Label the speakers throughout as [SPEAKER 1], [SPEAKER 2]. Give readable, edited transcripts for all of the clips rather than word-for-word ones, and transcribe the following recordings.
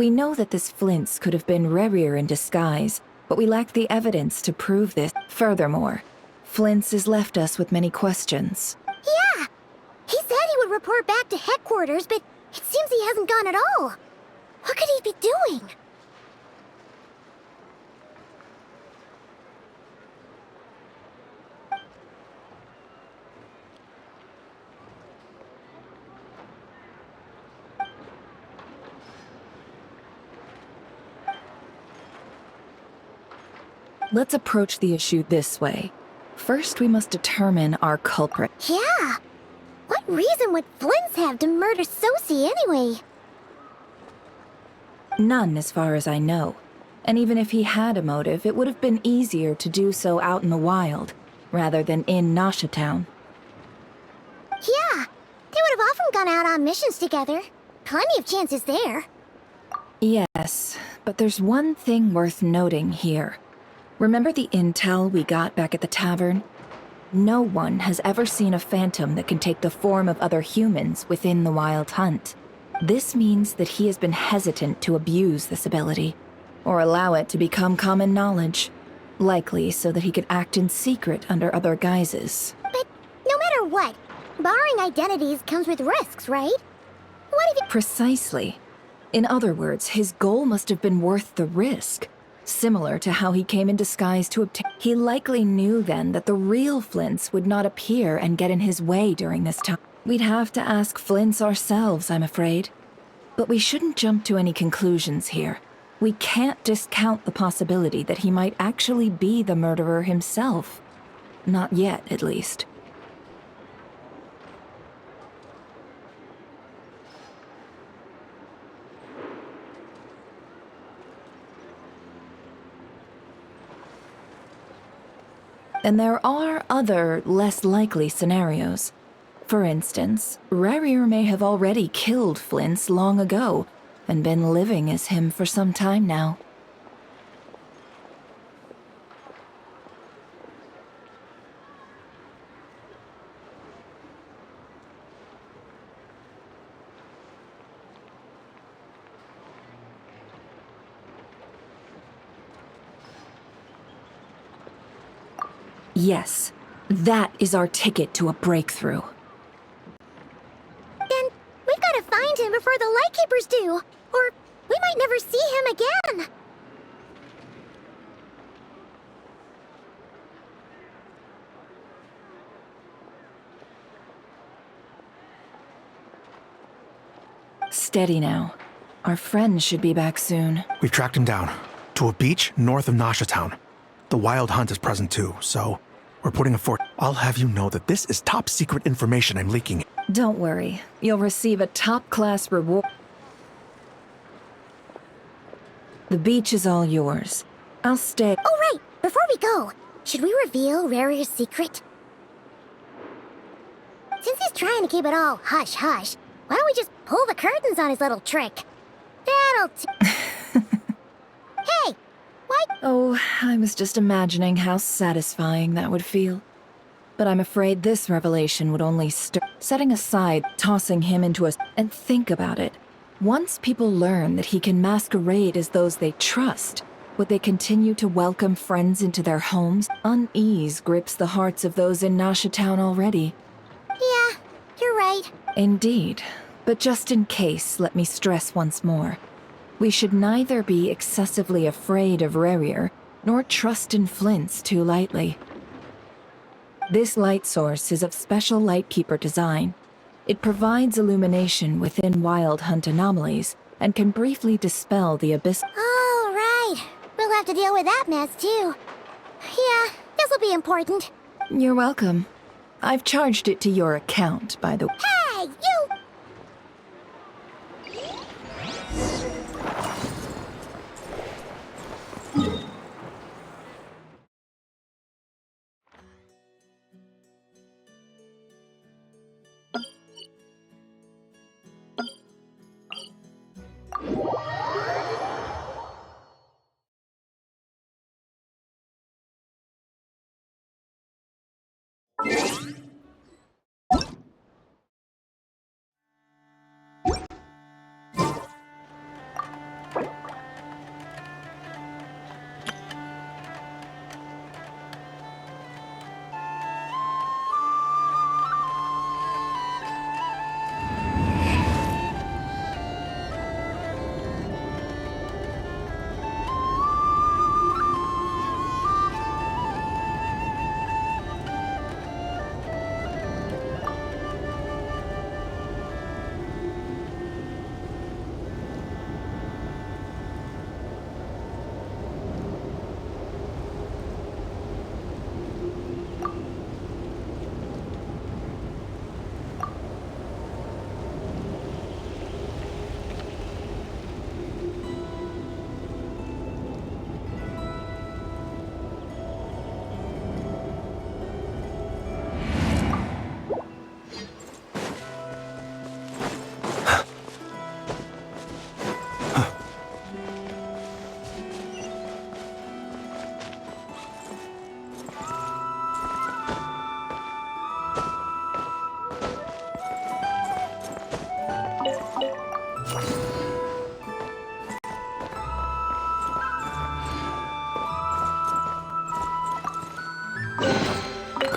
[SPEAKER 1] We know that this Flins could have been Rerir in disguise, but we lack the evidence to prove this. Furthermore, Flins has left us with many questions.
[SPEAKER 2] Yeah! He said he would report back to headquarters, but it seems he hasn't gone at all. What could he be doing?
[SPEAKER 1] Let's approach the issue this way. First, we must determine our culprit.
[SPEAKER 2] Yeah! What reason would Flins have to murder Sosie anyway?
[SPEAKER 1] None, as far as I know. And even if he had a motive, it would have been easier to do so out in the wild, rather than in Nasha Town.
[SPEAKER 2] Yeah! They would have often gone out on missions together. Plenty of chances there.
[SPEAKER 1] Yes, but there's one thing worth noting here. Remember the intel we got back at the tavern? No one has ever seen a phantom that can take the form of other humans within the Wild Hunt. This means that he has been hesitant to abuse this ability, or allow it to become common knowledge, likely so that he could act in secret under other guises.
[SPEAKER 2] But no matter what, borrowing identities comes with risks, right? What if
[SPEAKER 1] Precisely. In other words, his goal must have been worth the risk. Similar to how he came in disguise to obtain. He likely knew then that the real Flins would not appear and get in his way during this time. We'd have to ask Flins ourselves, I'm afraid. But we shouldn't jump to any conclusions here. We can't discount the possibility that he might actually be the murderer himself. Not yet, at least. And there are other, less likely scenarios. For instance, Rerir may have already killed Flins long ago, and been living as him for some time now. Yes, that is our ticket to a breakthrough.
[SPEAKER 2] Then we've got to find him before the Lightkeepers do, or we might never see him again.
[SPEAKER 1] Steady now. Our friend should be back soon.
[SPEAKER 3] We've tracked him down to a beach north of Nasha Town. The Wild Hunt is present too, so we're putting a fort. I'll have you know that this is top secret information I'm leaking.
[SPEAKER 1] Don't worry. You'll receive a top-class reward. The beach is all yours. I'll stay.
[SPEAKER 2] Oh, right! Before we go, should we reveal Rerir's secret? Since he's trying to keep it all hush-hush, why don't we just pull the curtains on his little trick? That'll Hey! Why?
[SPEAKER 1] Oh, I was just imagining how satisfying that would feel. But I'm afraid this revelation would only setting aside tossing him into a... And think about it. Once people learn that he can masquerade as those they trust, would they continue to welcome friends into their homes? Unease grips the hearts of those in Nasha Town already.
[SPEAKER 2] Yeah, you're right.
[SPEAKER 1] Indeed. But just in case, let me stress once more. We should neither be excessively afraid of Rerir, nor trust in Flins too lightly. This light source is of special Lightkeeper design. It provides illumination within Wild Hunt anomalies, and can briefly dispel the abyss.
[SPEAKER 2] All right. We'll have to deal with that mess, too. Yeah, this'll be important.
[SPEAKER 1] You're welcome. I've charged it to your account, by the way.
[SPEAKER 2] Hey, you!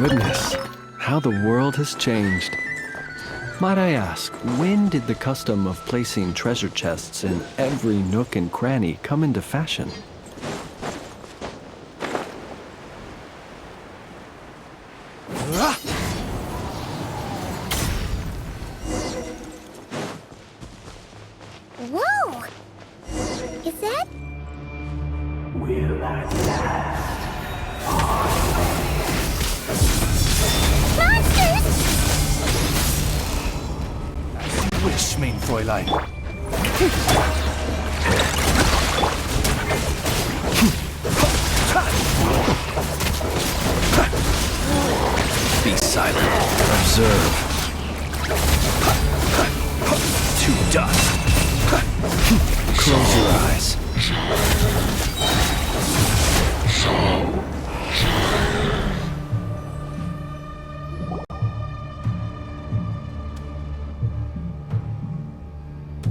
[SPEAKER 4] goodness, how the world has changed. Might I ask, when did the custom of placing treasure chests in every nook and cranny come into fashion?
[SPEAKER 2] Whoa! Is that?
[SPEAKER 5] Will at last.
[SPEAKER 2] Monsters!
[SPEAKER 6] Wish, mein Fräulein. Be silent. Observe. To dust. Close your eyes.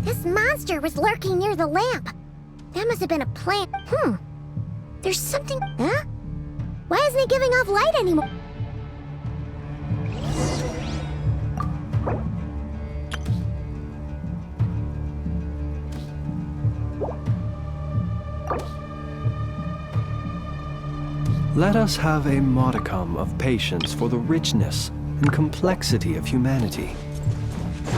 [SPEAKER 2] This monster was lurking near the lamp. That must have been a plant. There's something. Huh? Why isn't he giving off light anymore?
[SPEAKER 4] Let us have a modicum of patience for the richness and complexity of humanity.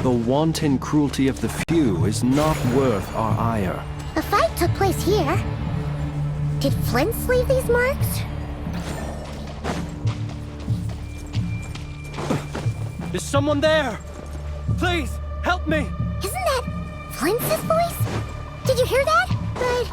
[SPEAKER 4] The wanton cruelty of the few is not worth our ire.
[SPEAKER 2] A fight took place here. Did Flins leave these marks?
[SPEAKER 4] Is someone there? Please, help me!
[SPEAKER 2] Isn't that Flins' voice? Did you hear that? But...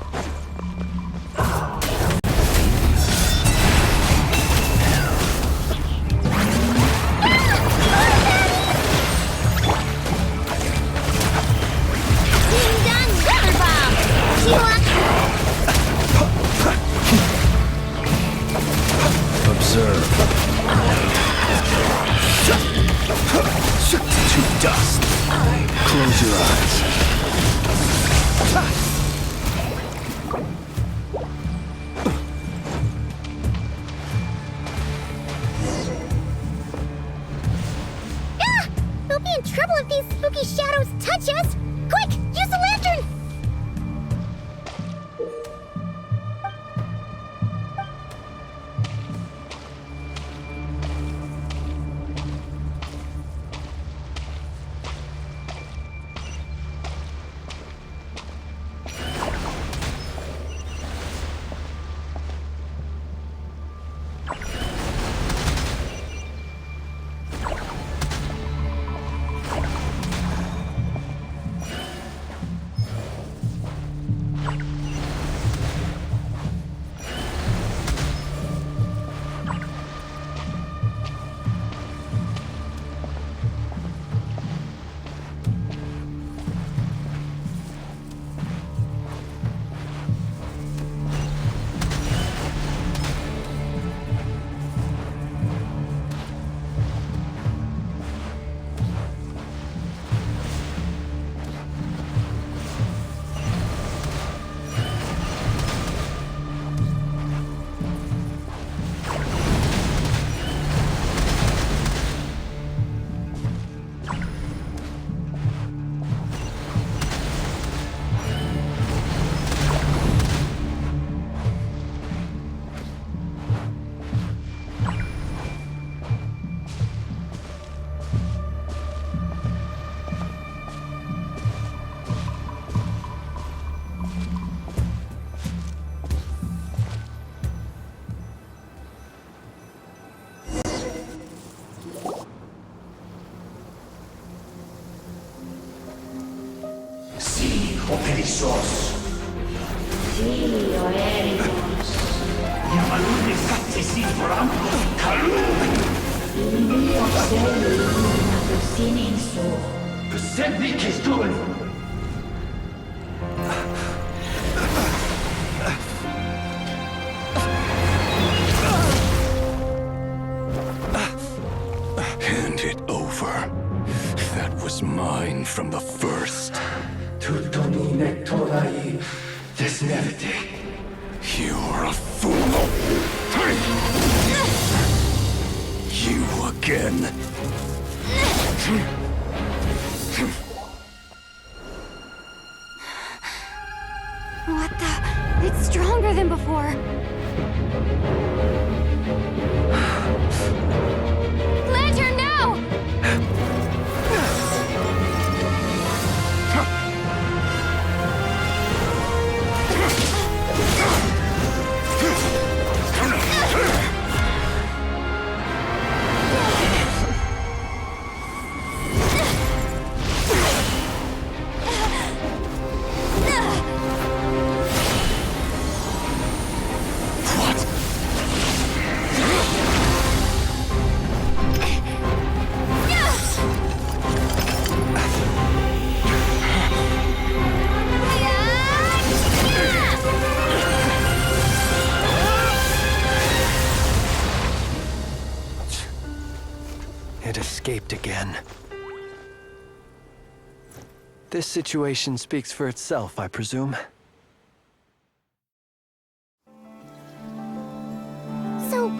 [SPEAKER 6] Observe. To dust. Close your eyes.
[SPEAKER 2] We'll be in trouble if these spooky shadows touch us! Quick, use the lantern!
[SPEAKER 5] Perissos.
[SPEAKER 7] Sì, Oericos.
[SPEAKER 5] Yamalune Satsesi Foramco Kalun.
[SPEAKER 7] Il mio sei illuminato sinistro.
[SPEAKER 5] Semmi Kistun.
[SPEAKER 6] Hand it over. That was mine from the first.
[SPEAKER 5] Tutoni Nektorai Desnevite.
[SPEAKER 6] You're a fool.
[SPEAKER 2] What the? It's stronger than before. Lantern, now!
[SPEAKER 4] It escaped again. This situation speaks for itself, I presume.
[SPEAKER 2] So,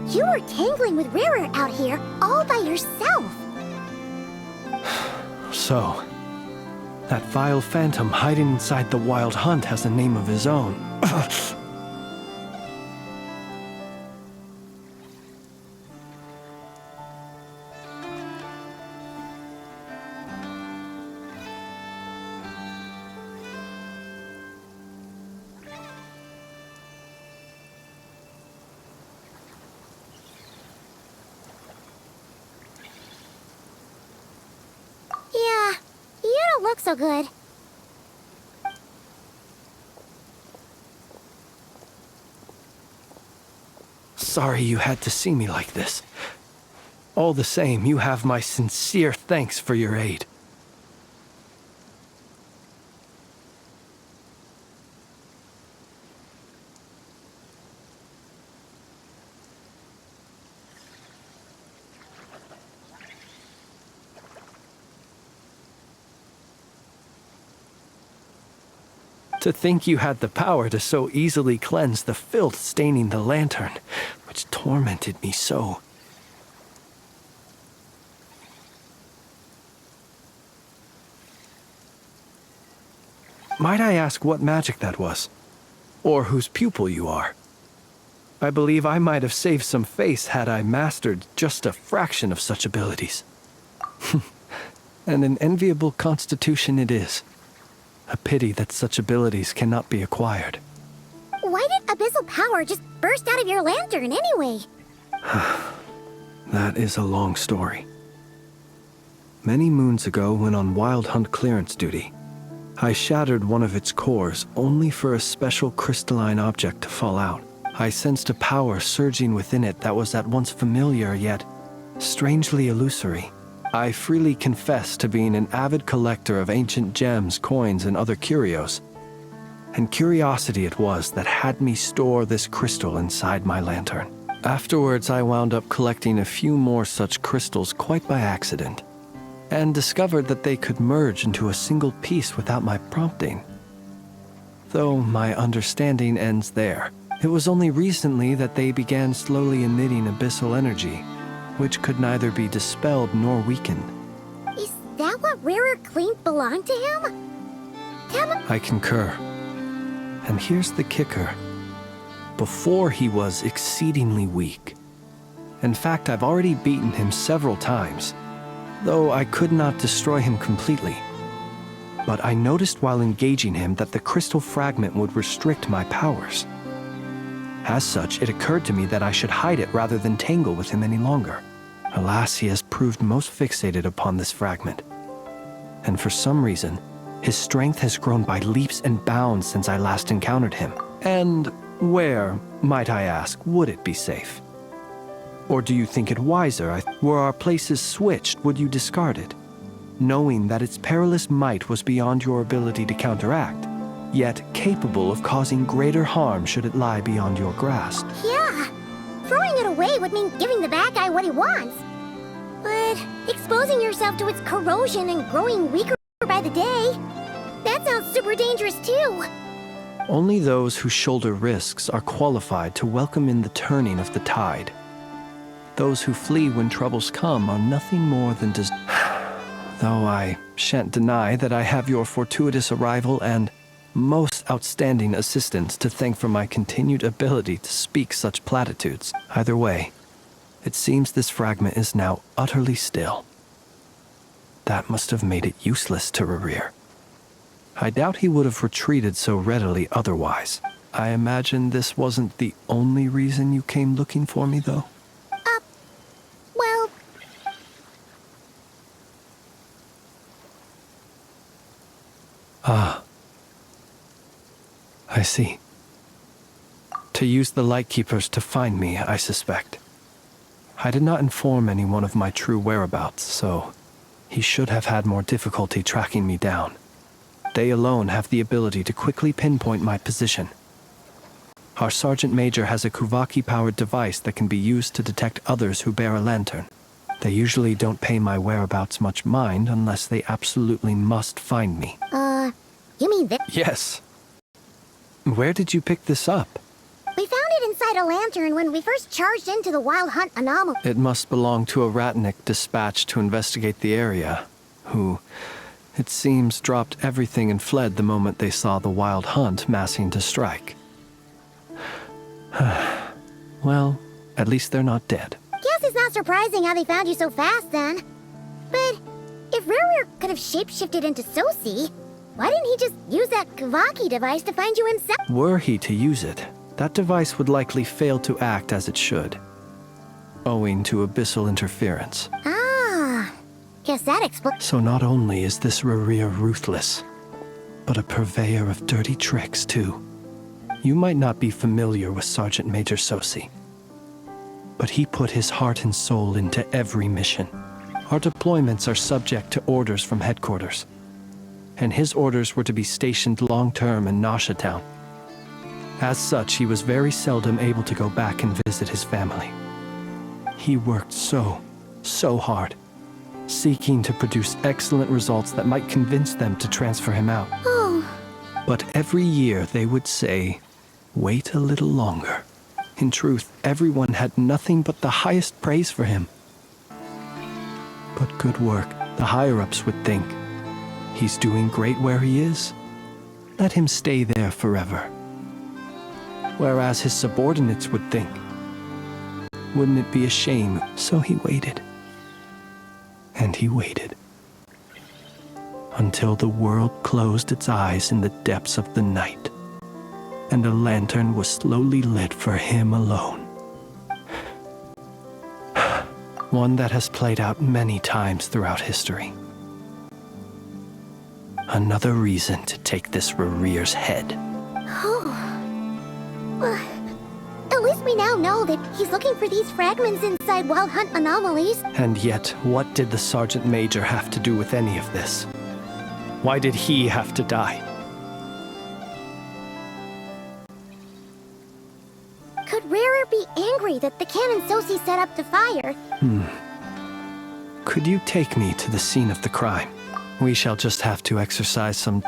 [SPEAKER 2] you were tangling with Rara out here all by yourself.
[SPEAKER 4] So, that vile phantom hiding inside the Wild Hunt has a name of his own.
[SPEAKER 2] Yeah, you don't look so good.
[SPEAKER 4] Sorry you had to see me like this. All the same, you have my sincere thanks for your aid. To think you had the power to so easily cleanse the filth staining the lantern, which tormented me so. Might I ask what magic that was? Or whose pupil you are? I believe I might have saved some face had I mastered just a fraction of such abilities. And an enviable constitution it is. A pity that such abilities cannot be acquired.
[SPEAKER 2] Why did abyssal power just burst out of your lantern anyway?
[SPEAKER 4] That is a long story. Many moons ago, when on Wild Hunt clearance duty, I shattered one of its cores only for a special crystalline object to fall out. I sensed a power surging within it that was at once familiar yet strangely illusory. I freely confess to being an avid collector of ancient gems, coins, and other curios. And curiosity it was that had me store this crystal inside my lantern. Afterwards, I wound up collecting a few more such crystals quite by accident, and discovered that they could merge into a single piece without my prompting. Though my understanding ends there. It was only recently that they began slowly emitting abyssal energy, which could neither be dispelled nor weakened.
[SPEAKER 2] Is that what Rara claimed belonged to him?
[SPEAKER 4] I concur. And here's the kicker. Before he was exceedingly weak. In fact, I've already beaten him several times, though I could not destroy him completely. But I noticed while engaging him that the crystal fragment would restrict my powers. As such, it occurred to me that I should hide it rather than tangle with him any longer. Alas, he has proved most fixated upon this fragment. And for some reason, his strength has grown by leaps and bounds since I last encountered him. And where, might I ask, would it be safe? Or do you think it wiser, were our places switched, would you discard it? Knowing that its perilous might was beyond your ability to counteract, yet capable of causing greater harm should it lie beyond your grasp.
[SPEAKER 2] Yeah. Throwing it away would mean giving the bad guy what he wants. But exposing yourself to its corrosion and growing weaker by the day, that sounds super dangerous too.
[SPEAKER 4] Only those who shoulder risks are qualified to welcome in the turning of the tide. Those who flee when troubles come are nothing more than though I shan't deny that I have your fortuitous arrival and most outstanding assistants to thank for my continued ability to speak such platitudes. Either way, it seems this fragment is now utterly still. That must have made it useless to Rerir. I doubt he would have retreated so readily otherwise. I imagine this wasn't the only reason you came looking for me, though?
[SPEAKER 2] Well...
[SPEAKER 4] Ah. I see. To use the Lightkeepers to find me, I suspect. I did not inform anyone of my true whereabouts, so he should have had more difficulty tracking me down. They alone have the ability to quickly pinpoint my position. Our Sergeant Major has a Kuvaki-powered device that can be used to detect others who bear a lantern. They usually don't pay my whereabouts much mind unless they absolutely must find me.
[SPEAKER 2] You mean this?
[SPEAKER 4] Yes. Where did you pick this up?
[SPEAKER 2] We found it inside a lantern when we first charged into the Wild Hunt anomaly.
[SPEAKER 4] It must belong to a Ratnik dispatched to investigate the area, who, it seems, dropped everything and fled the moment they saw the Wild Hunt massing to strike. Well, at least they're not dead.
[SPEAKER 2] Guess it's not surprising how they found you so fast, then. But if Rerir could have shapeshifted into Sosi, why didn't he just use that Kavaki device to find you himself?
[SPEAKER 4] Were he to use it, that device would likely fail to act as it should, owing to abyssal interference.
[SPEAKER 2] Ah, guess that explains.
[SPEAKER 4] So not only is this Rerir ruthless, but a purveyor of dirty tricks, too. You might not be familiar with Sergeant Major Sosi, but he put his heart and soul into every mission. Our deployments are subject to orders from headquarters, and his orders were to be stationed long-term in Nasha Town. As such, he was very seldom able to go back and visit his family. He worked so hard, seeking to produce excellent results that might convince them to transfer him out.
[SPEAKER 2] Oh.
[SPEAKER 4] But every year they would say, wait a little longer. In truth, everyone had nothing but the highest praise for him. But good work, the higher-ups would think. He's doing great where he is. Let him stay there forever. Whereas his subordinates would think, wouldn't it be a shame? So he waited. And he waited. Until the world closed its eyes in the depths of the night, and a lantern was slowly lit for him alone. One that has played out many times throughout history. Another reason to take this Rerir's head.
[SPEAKER 2] Oh. Well, at least we now know that he's looking for these fragments inside Wild Hunt anomalies.
[SPEAKER 4] And yet, what did the Sergeant Major have to do with any of this? Why did he have to die?
[SPEAKER 2] Could Rerir be angry that the cannon Sosi set up to fire?
[SPEAKER 4] Could you take me to the scene of the crime? We shall just have to exercise some